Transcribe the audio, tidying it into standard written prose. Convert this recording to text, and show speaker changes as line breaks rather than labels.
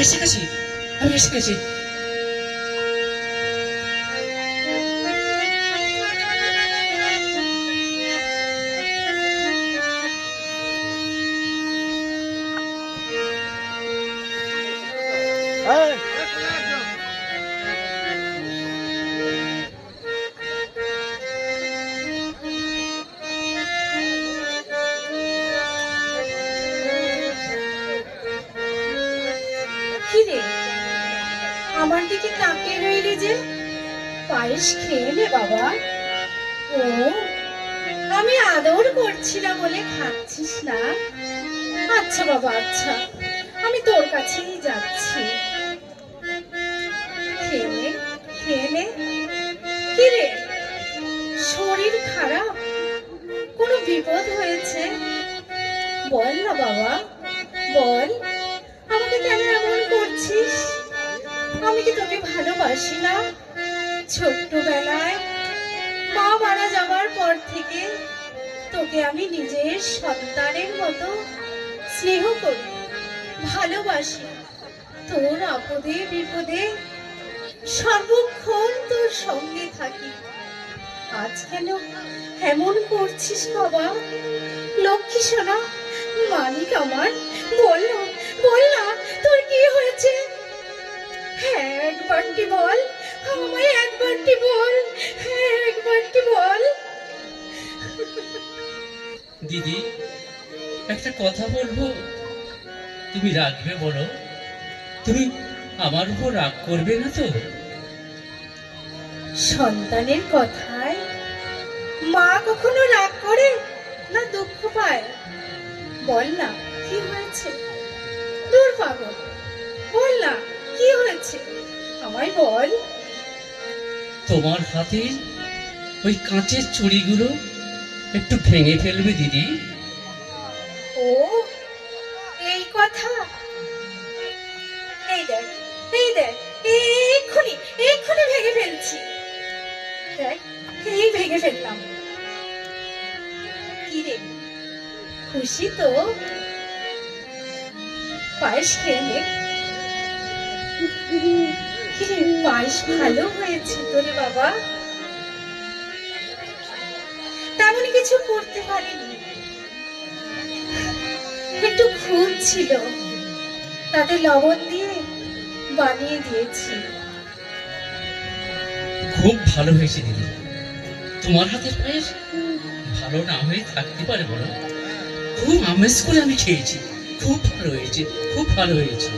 এসে গেছি, আমি এসে গেছি।
কিরে, আমার দিকে তাকিয়ে রইলি যে? পায়েস খেয়ে নে বাবা। ও, আমি আদর করছি না বলে খাচ্ছিস না? আচ্ছা বাবা, আচ্ছা, আমি তোর কাছেই যাচ্ছি। খেয়ে নে, খেয়ে নে। কিরে, শরীর খারাপ? কোনো বিপদ হয়েছে? বল না বাবা, বল। আমাকে কেন এমন করছিস? আমি কি তোকে ভালোবাসি না? ছোট্টবেলায় মা মারা যাওয়ার পর থেকে তোকে আমি নিজের সন্তানের মতো স্নেহ করি, ভালোবাসি। তোর আপদে বিপদে সর্বক্ষণ তোর সঙ্গে থাকি। আজ কেন এমন করছিস বাবা? লক্ষ্মী সোনা, মানিক আমার, বল না, বল না, তোর কি হয়েছে? হ্যাঁ, একবারটি বল, আমায় একবারটি বল, হ্যাঁ, একবারটি বল।
দিদি, একটা কথা বলবো, তুমি রাখবে বলো? তুমি আমার উপর রাগ করবে না তো?
সন্তানের কথায় মা কখনো রাগ করে না দুঃখ পায়? বল না, কি হয়েছে? দূর পাগল, বল না, কি হয়েছে? আমায় বল।
তোমার হাতের ওই কাঁচের চুড়িগুলো একটু ভেঙে ফেলবে দিদি।
ও, এই কথা? এই দেখ, এই দেখ, এক্ষুনি এক্ষুনি ভেঙে ফেলছি। দেখ, এই ভেঙে ফেললাম। কি রে, খুশি তো? পায়েস খেয়ে নে। কি রে, পায়েস ভালো হয়েছে তো রে বাবা? তেমন কিছু করতে পারিনি, একটু খুদ ছিল, তাতে লবণ দিয়ে বানিয়ে দিয়েছি।
খুব ভালো হয়েছে দিদি। তোমার হাতের পায়েস ভালো না হয়ে থাকতে পারে বলো? খুব আমেজ করে আমি খেয়েছি। খুব ভালো হয়েছে, খুব ভালো হয়েছে।